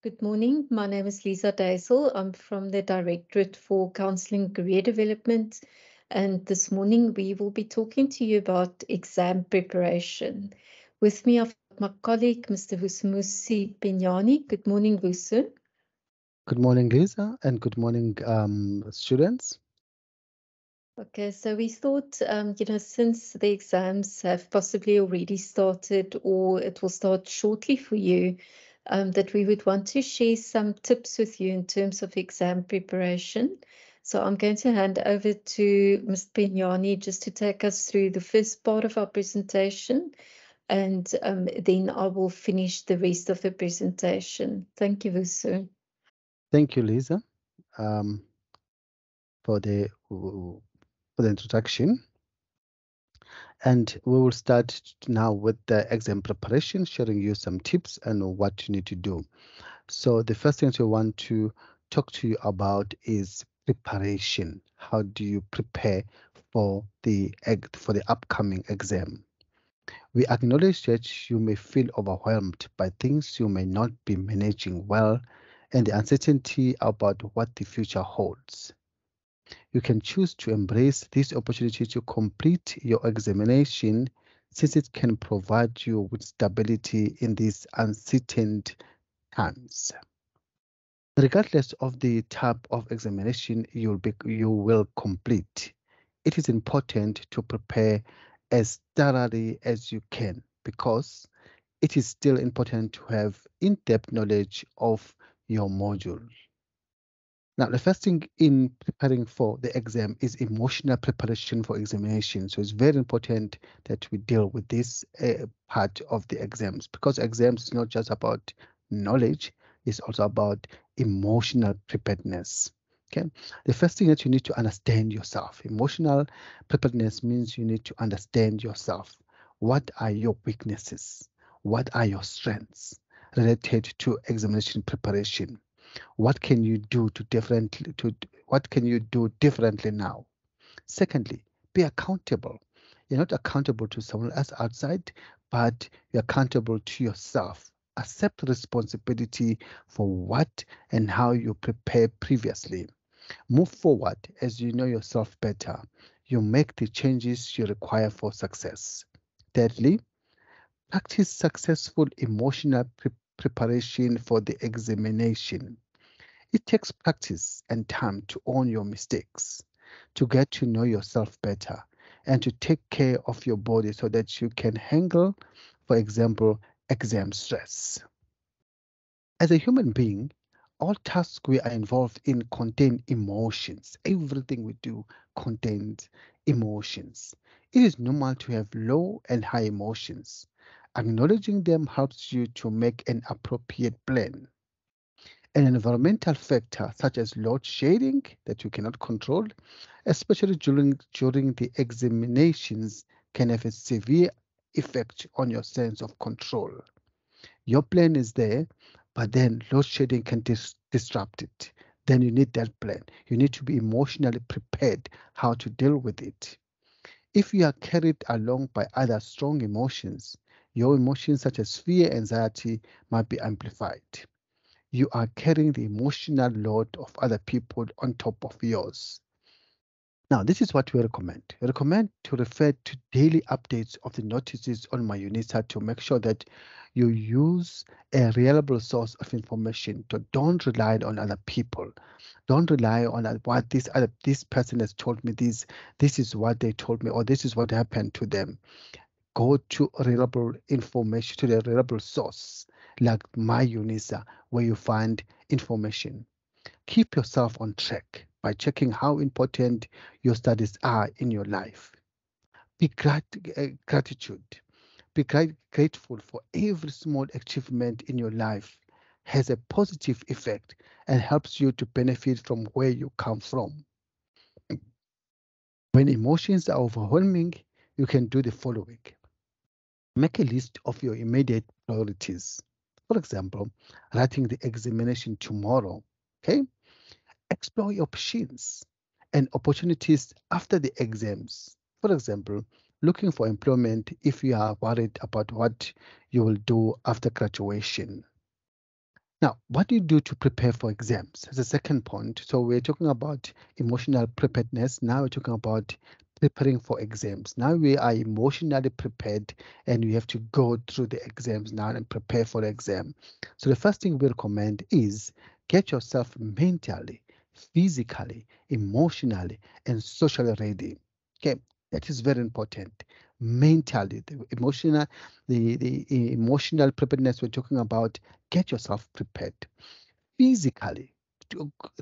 Good morning. My name is Lisa Daisel. I'm from the Directorate for Counselling and Career Development. And this morning we will be talking to you about exam preparation. With me, I've got my colleague, Mr. Vusumusi Pinyani. Good morning, Vusu. Good morning, Lisa, and good morning, students. Okay, so we thought, since the exams have possibly already started or it will start shortly for you, that we would want to share some tips with you in terms of exam preparation. So I'm going to hand over to Ms. Pinyani just to take us through the first part of our presentation, and then I will finish the rest of the presentation. Thank you, Vusu. Thank you, Lisa, um, for the introduction. And we will start now with the exam preparation, sharing you some tips and what you need to do. So the first thing we want to talk to you about is preparation. How do you prepare for the upcoming exam? We acknowledge that you may feel overwhelmed by things you may not be managing well and the uncertainty about what the future holds. You can choose to embrace this opportunity to complete your examination since it can provide you with stability in these uncertain times. Regardless of the type of examination you will complete, it is important to prepare as thoroughly as you can because it is still important to have in-depth knowledge of your module. Now, the first thing in preparing for the exam is emotional preparation for examination. So it's very important that we deal with this part of the exams because exams is not just about knowledge, it's also about emotional preparedness. Okay. The first thing that you need to understand yourself. Emotional preparedness means you need to understand yourself. What are your weaknesses? What are your strengths related to examination preparation? What can you do what can you do differently now? Secondly, be accountable. You're not accountable to someone else outside, but you're accountable to yourself. Accept responsibility for what and how you prepared previously. Move forward as you know yourself better. You make the changes you require for success. Thirdly, practice successful emotional preparation for the examination. It takes practice and time to own your mistakes, to get to know yourself better, and to take care of your body so that you can handle, for example, exam stress. As a human being, all tasks we are involved in contain emotions. Everything we do contains emotions. It is normal to have low and high emotions. Acknowledging them helps you to make an appropriate plan. An environmental factor such as load shedding that you cannot control, especially during the examinations, can have a severe effect on your sense of control. Your plan is there, but then load shedding can disrupt it. Then you need that plan. You need to be emotionally prepared how to deal with it. If you are carried along by other strong emotions, your emotions such as fear, anxiety might be amplified. You are carrying the emotional load of other people on top of yours. Now, this is what we recommend. We recommend to refer to daily updates of the notices on my Unisa to make sure that you use a reliable source of information. Don't rely on other people. Don't rely on what this person has told me. This is what they told me, or this is what happened to them. Go to reliable information, to the reliable source like my Unisa, where you find information. Keep yourself on track by checking how important your studies are in your life. Be gratitude. Be grateful for every small achievement in your life has a positive effect and helps you to benefit from where you come from. When emotions are overwhelming, you can do the following. Make a list of your immediate priorities. For example, writing the examination tomorrow. Okay? Explore your options and opportunities after the exams. For example, looking for employment if you are worried about what you will do after graduation. Now, what do you do to prepare for exams? As a second point, so we're talking about emotional preparedness. Now we're talking about preparing for exams. Now we are emotionally prepared and we have to go through the exams now and prepare for the exam. So the first thing we recommend is get yourself mentally, physically, emotionally, and socially ready. Okay, that is very important. Mentally, the emotional preparedness we're talking about, get yourself prepared. Physically,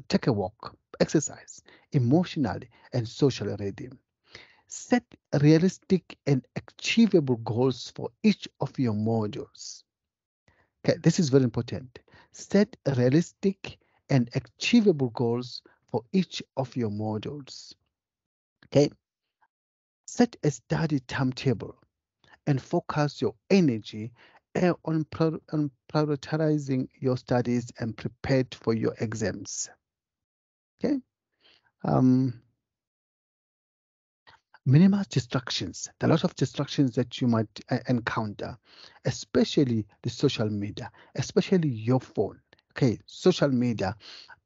take a walk, exercise, emotionally and socially ready. Set realistic and achievable goals for each of your modules. Okay, this is very important. Set realistic and achievable goals for each of your modules. Okay, set a study timetable and focus your energy on prioritizing your studies and prepared for your exams. Okay. Um, Minimize distractions. There are a lot of distractions that you might encounter, especially the social media, especially your phone. Okay, social media,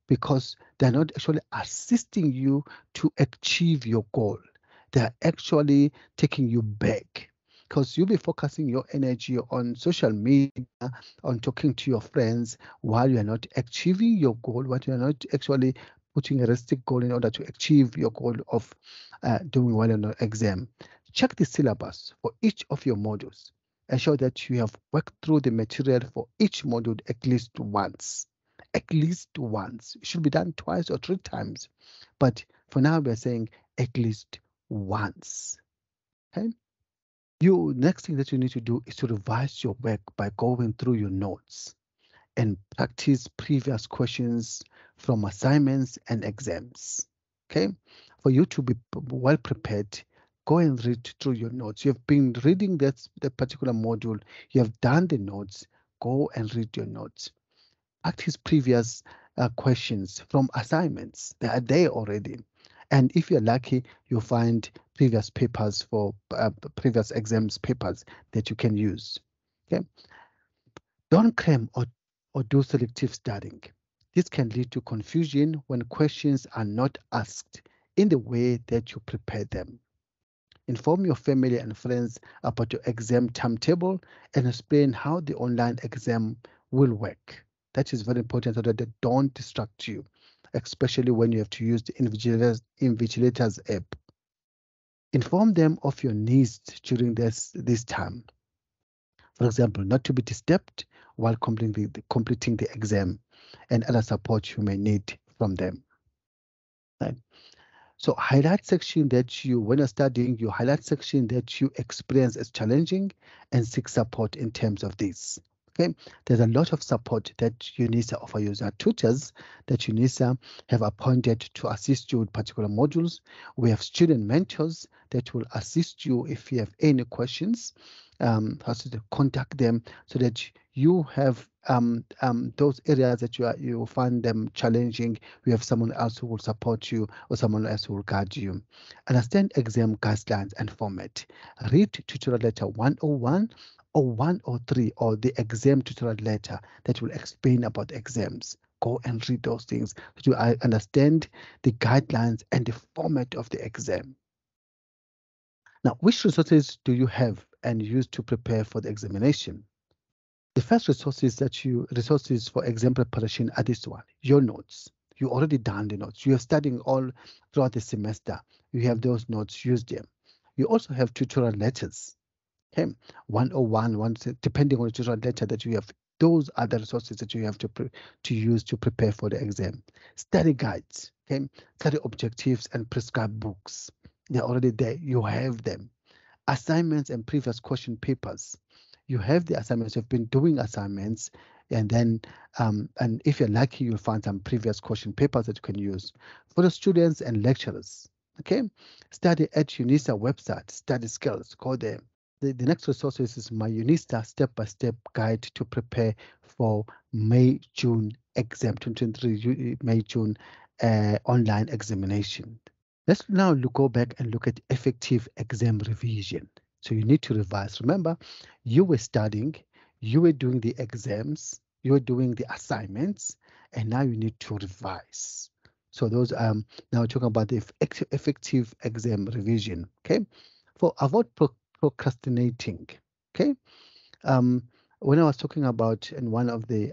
because they're not actually assisting you to achieve your goal. They're actually taking you back because you'll be focusing your energy on social media, on talking to your friends while you're not achieving your goal, while you're not actually putting a realistic goal in order to achieve your goal of doing well in an exam. Check the syllabus for each of your modules. Ensure that you have worked through the material for each module at least once. At least once. It should be done twice or three times. But for now, we're saying at least once. Okay? Next thing that you need to do is to revise your work by going through your notes and practice previous questions from assignments and exams. Okay? For you to be well prepared, go and read through your notes. You've been reading that particular module, you have done the notes, go and read your notes. Practice previous questions from assignments. They are there already. And if you're lucky, you'll find previous papers for previous exams papers that you can use. Okay? Don't cram or do selective studying. This can lead to confusion when questions are not asked in the way that you prepare them. Inform your family and friends about your exam timetable and explain how the online exam will work. That is very important so that they don't distract you, especially when you have to use the Invigilators app. Inform them of your needs during this time. For example, not to be disturbed while completing the exam and other support you may need from them. Right? So highlight section that when you're studying, you highlight section that you experience as challenging and seek support in terms of this. Okay, there's a lot of support that Unisa offer you. There are tutors that Unisa have appointed to assist you with particular modules. We have student mentors that will assist you if you have any questions. First to contact them so that you have those areas that you find them challenging. We have someone else who will support you or someone else who will guide you. Understand exam guidelines and format. Read tutorial letter 101 or 103 or the exam tutorial letter that will explain about exams. Go and read those things so you understand the guidelines and the format of the exam. Now, which resources do you have and use to prepare for the examination? The first resources for exam preparation are this one, your notes. You already done the notes. You are studying all throughout the semester. You have those notes, use them. You also have tutorial letters. Okay, 101, depending on the tutorial letter that you have. Those are the resources that you have to use to prepare for the exam. Study guides, okay, study objectives and prescribed books. They're already there. You have them. Assignments and previous question papers. You have the assignments. You've been doing assignments, and then and if you're lucky, you'll find some previous question papers that you can use for the students and lecturers. Okay, study at Unisa website. Study skills. Go there. The next resource is my Unisa step-by-step guide to prepare for May-June exam 2023 May-June online examination. Let's now go back and look at effective exam revision. So you need to revise. Remember, you were studying, you were doing the exams, you're doing the assignments, and now you need to revise. So those now we're talking about the effective exam revision. Okay, for avoid procrastinating. Okay, when I was talking about in one of the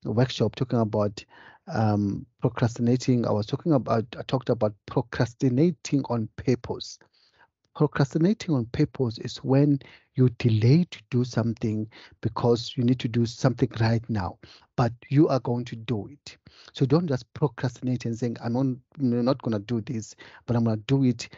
workshop talking about procrastinating, I talked about procrastinating on purpose. Procrastinating on purpose is when you delay to do something because you need to do something right now, but you are going to do it. So don't just procrastinate and saying, I'm not going to do this, but I'm going to do it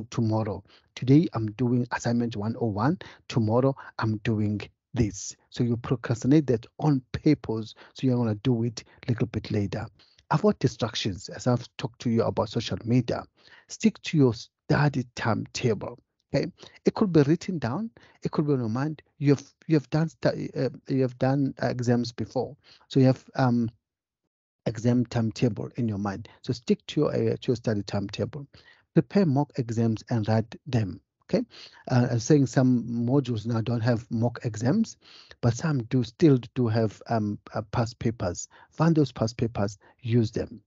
tomorrow. Today, I'm doing assignment 101. Tomorrow, I'm doing this. So you procrastinate that on purpose. So you're going to do it a little bit later. Avoid distractions, as I've talked to you about social media. Stick to your study timetable. Okay, it could be written down. It could be on your mind. You have done exams before, so you have exam timetable in your mind. So stick to your study timetable. Prepare mock exams and write them. Okay, I'm saying some modules now don't have mock exams, but some still do have past papers. Find those past papers, use them.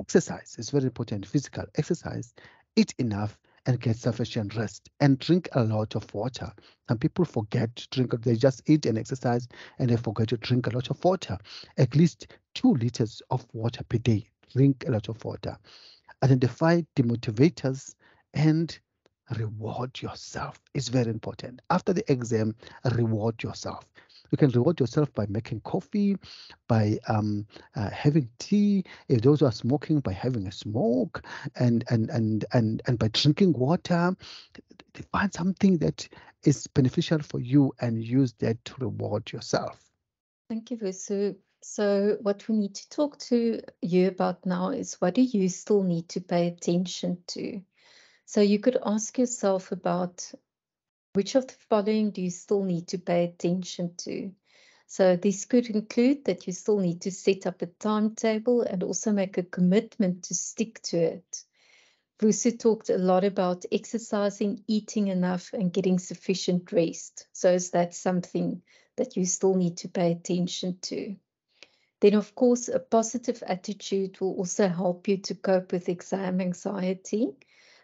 Exercise is very important. Physical exercise, eat enough and get sufficient rest, and drink a lot of water. Some people forget to drink, they just eat and exercise and they forget to drink a lot of water. At least 2 liters of water per day. Drink a lot of water. Identify demotivators and reward yourself. It's very important. After the exam, reward yourself. You can reward yourself by making coffee, by having tea. If those who are smoking, by having a smoke, and by drinking water. Find something that is beneficial for you and use that to reward yourself. Thank you, Vusu. So what we need to talk to you about now is what do you still need to pay attention to? So you could ask yourself about which of the following do you still need to pay attention to? So this could include that you still need to set up a timetable and also make a commitment to stick to it. Vusu talked a lot about exercising, eating enough, and getting sufficient rest. So is that something that you still need to pay attention to? Then, of course, a positive attitude will also help you to cope with exam anxiety.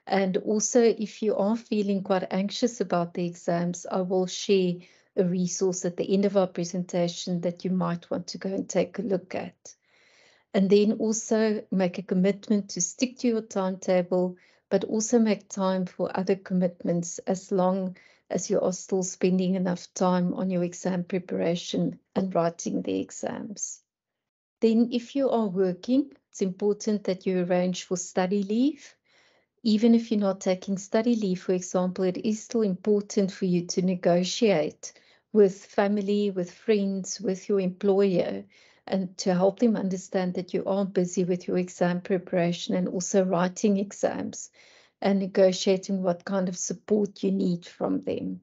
And also, if you are feeling quite anxious about the exams, I will share a resource at the end of our presentation that you might want to go and take a look at. And then also make a commitment to stick to your timetable, but also make time for other commitments as long as you are still spending enough time on your exam preparation and writing the exams. Then if you are working, it's important that you arrange for study leave. Even if you're not taking study leave, for example, it is still important for you to negotiate with family, with friends, with your employer, and to help them understand that you are busy with your exam preparation and also writing exams and negotiating what kind of support you need from them.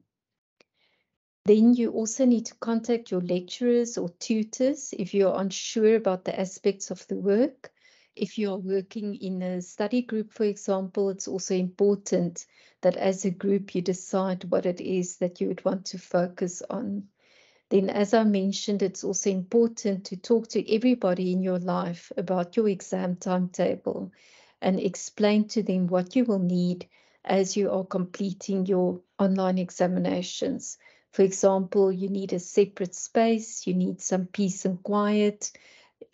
Then you also need to contact your lecturers or tutors if you're unsure about the aspects of the work. If you're working in a study group, for example, it's also important that as a group you decide what it is that you would want to focus on. Then, as I mentioned, it's also important to talk to everybody in your life about your exam timetable and explain to them what you will need as you are completing your online examinations. For example, you need a separate space, you need some peace and quiet.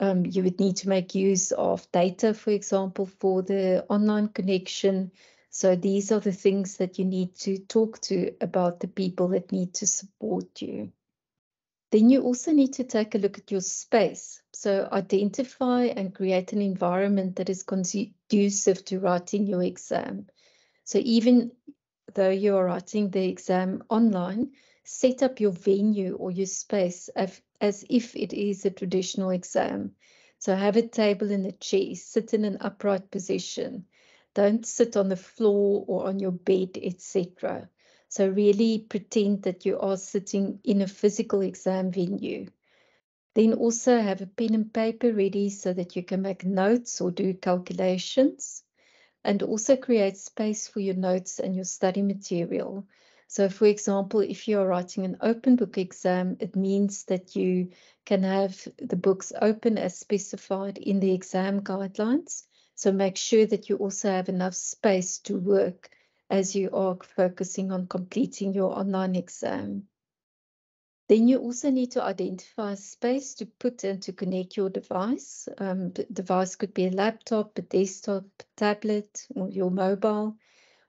You would need to make use of data, for example, for the online connection. So these are the things that you need to talk to about the people that need to support you. Then you also need to take a look at your space. So identify and create an environment that is conducive to writing your exam. So even though you're writing the exam online, set up your venue or your space as if it is a traditional exam. So have a table and a chair, sit in an upright position. Don't sit on the floor or on your bed, etc. So really pretend that you are sitting in a physical exam venue. Then also have a pen and paper ready so that you can make notes or do calculations, and also create space for your notes and your study material. So, for example, if you're writing an open book exam, it means that you can have the books open as specified in the exam guidelines. So make sure that you also have enough space to work as you are focusing on completing your online exam. Then you also need to identify space to put and to connect your device. The device could be a laptop, a desktop, a tablet, or your mobile.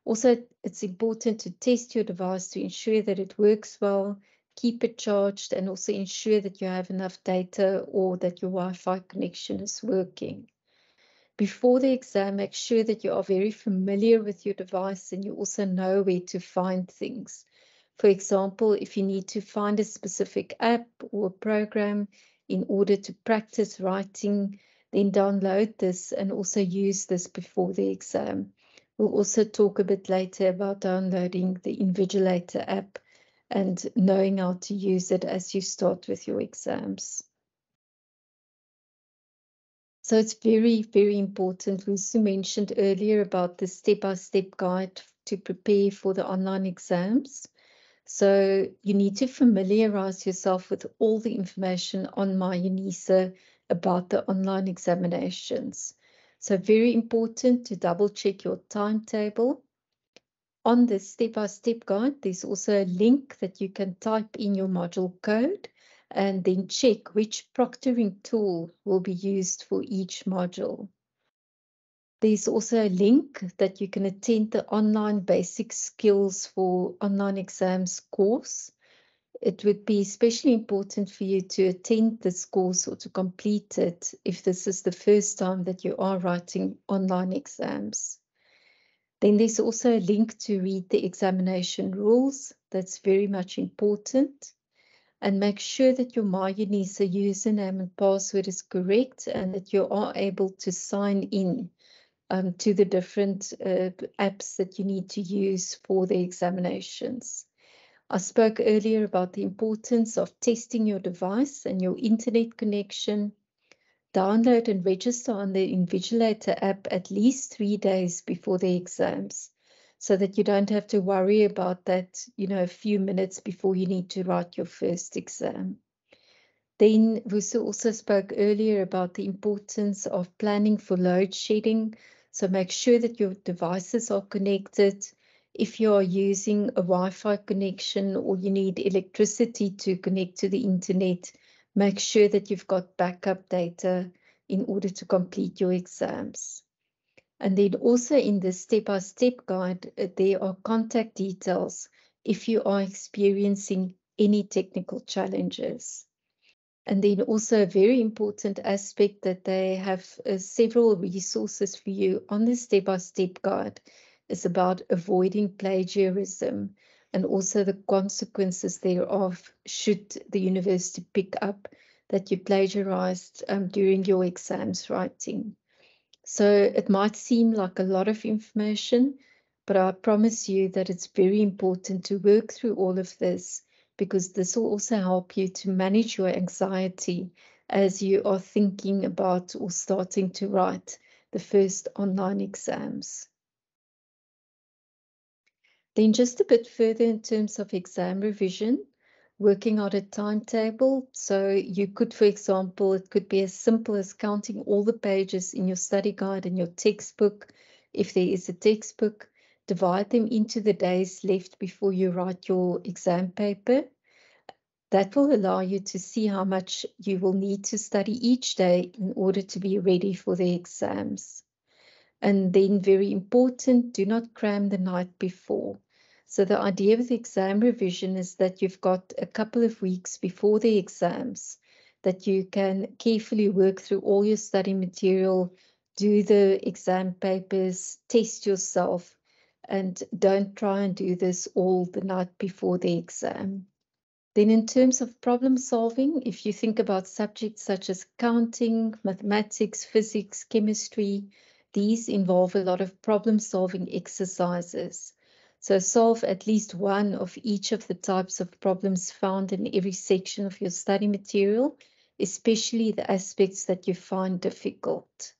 Also, it's important to test your device to ensure that it works well, keep it charged, and also ensure that you have enough data or that your Wi-Fi connection is working. Before the exam, make sure that you are very familiar with your device and you also know where to find things. For example, if you need to find a specific app or program in order to practice writing, then download this and also use this before the exam. We'll also talk a bit later about downloading the Invigilator app and knowing how to use it as you start with your exams. So it's very, very important. Lucy mentioned earlier about the step-by-step guide to prepare for the online exams. So you need to familiarize yourself with all the information on My Unisa about the online examinations. So very important to double check your timetable. On the step-by-step guide, there's also a link that you can type in your module code and then check which proctoring tool will be used for each module. There's also a link that you can attend the online basic skills for online exams course. It would be especially important for you to attend this course or to complete it if this is the first time that you are writing online exams. Then there's also a link to read the examination rules. That's very much important. And make sure that your My Unisa username and password is correct and that you are able to sign in to the different apps that you need to use for the examinations. I spoke earlier about the importance of testing your device and your internet connection. Download and register on the Invigilator app at least 3 days before the exams so that you don't have to worry about that, a few minutes before you need to write your first exam. Then we also spoke earlier about the importance of planning for load shedding. So make sure that your devices are connected. If you are using a Wi-Fi connection or you need electricity to connect to the internet, make sure that you've got backup data in order to complete your exams. And then also in the step-by-step guide, there are contact details if you are experiencing any technical challenges. And then also a very important aspect that they have several resources for you on the step-by-step guide is about avoiding plagiarism and also the consequences thereof should the university pick up that you plagiarized during your exams writing. So it might seem like a lot of information, but I promise you that it's very important to work through all of this because this will also help you to manage your anxiety as you are thinking about or starting to write the first online exams. Then just a bit further in terms of exam revision, working out a timetable. So you could, for example, it could be as simple as counting all the pages in your study guide and your textbook. If there is a textbook, divide them into the days left before you write your exam paper. That will allow you to see how much you will need to study each day in order to be ready for the exams. And then very important, do not cram the night before. So the idea with exam revision is that you've got a couple of weeks before the exams that you can carefully work through all your study material, do the exam papers, test yourself, and don't try and do this all the night before the exam. Then in terms of problem solving, if you think about subjects such as accounting, mathematics, physics, chemistry, these involve a lot of problem solving exercises. So solve at least one of each of the types of problems found in every section of your study material, especially the aspects that you find difficult.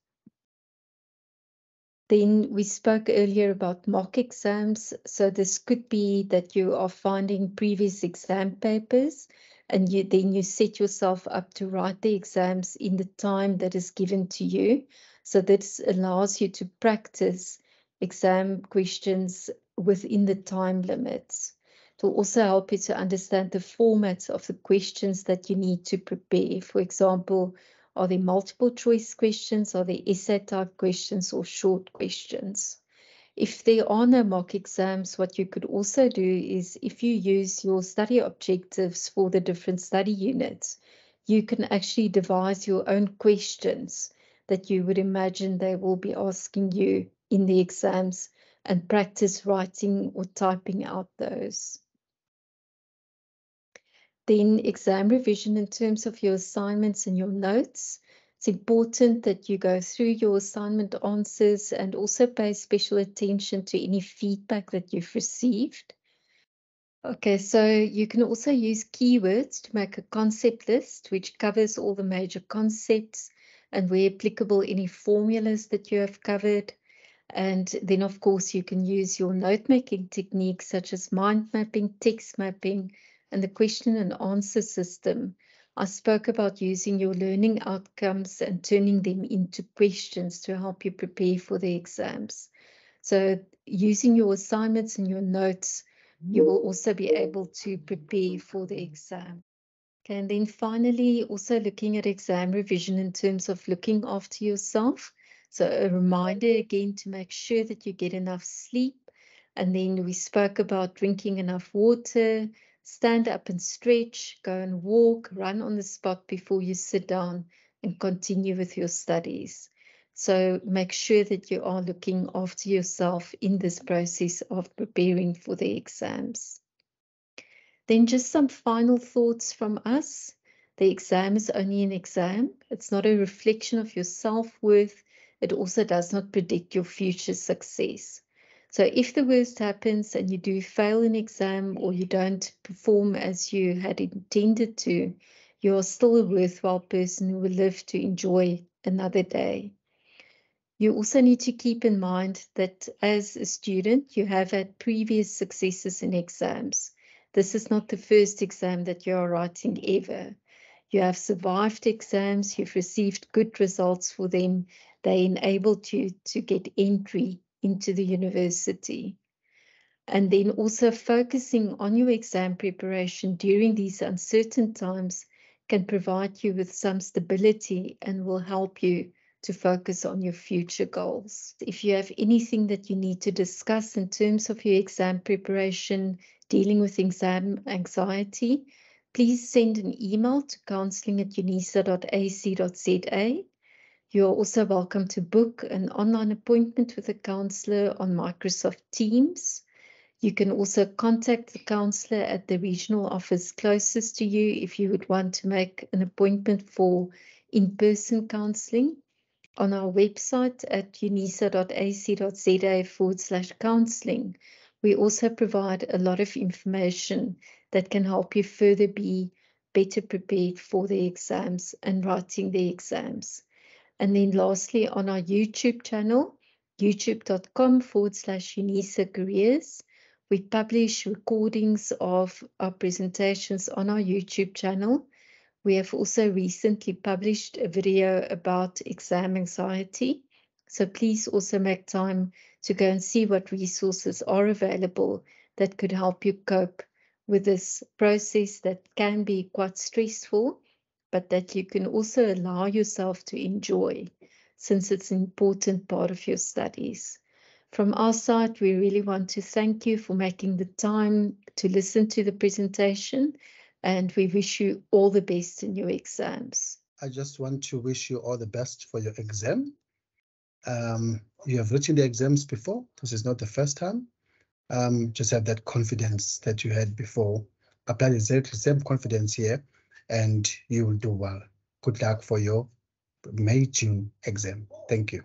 Then we spoke earlier about mock exams. So this could be that you are finding previous exam papers and then you set yourself up to write the exams in the time that is given to you. So this allows you to practice exam questions within the time limits. It will also help you to understand the formats of the questions that you need to prepare. For example, are there multiple choice questions? Are there essay type questions or short questions? If there are no mock exams, what you could also do is if you use your study objectives for the different study units, you can actually devise your own questions that you would imagine they will be asking you in the exams and practice writing or typing out those. Then exam revision in terms of your assignments and your notes. It's important that you go through your assignment answers and also pay special attention to any feedback that you've received. Okay, so you can also use keywords to make a concept list, which covers all the major concepts and where applicable, any formulas that you have covered. And then, of course, you can use your note-making techniques such as mind mapping, text mapping, and the question and answer system. I spoke about using your learning outcomes and turning them into questions to help you prepare for the exams. So using your assignments and your notes, you will also be able to prepare for the exam. Okay, and then finally, also looking at exam revision in terms of looking after yourself. So a reminder again to make sure that you get enough sleep. And then we spoke about drinking enough water, stand up and stretch, go and walk, run on the spot before you sit down and continue with your studies. So make sure that you are looking after yourself in this process of preparing for the exams. Then just some final thoughts from us. The exam is only an exam. It's not a reflection of your self-worth. It also does not predict your future success. So if the worst happens and you do fail an exam or you don't perform as you had intended to, you are still a worthwhile person who will live to enjoy another day. You also need to keep in mind that as a student, you have had previous successes in exams. This is not the first exam that you are writing ever. You have survived exams, you've received good results for them. They enabled you to get entry into the university. And then also focusing on your exam preparation during these uncertain times can provide you with some stability and will help you to focus on your future goals. If you have anything that you need to discuss in terms of your exam preparation, dealing with exam anxiety, please send an email to counselling@unisa.ac.za. You are also welcome to book an online appointment with a counsellor on Microsoft Teams. You can also contact the counsellor at the regional office closest to you if you would want to make an appointment for in-person counselling. On our website at unisa.ac.za/counselling, we also provide a lot of information that can help you further be better prepared for the exams and writing the exams. And then lastly, on our YouTube channel, youtube.com/Unisa Careers, we publish recordings of our presentations on our YouTube channel. We have also recently published a video about exam anxiety. So please also make time to go and see what resources are available that could help you cope with this process that can be quite stressful, but that you can also allow yourself to enjoy since it's an important part of your studies. From our side, we really want to thank you for making the time to listen to the presentation, and we wish you all the best in your exams. I just want to wish you all the best for your exam. You have written the exams before. This is not the first time. Just have that confidence that you had before. Apply exactly the same confidence here, and you will do well. Good luck for your May-June exam. Thank you.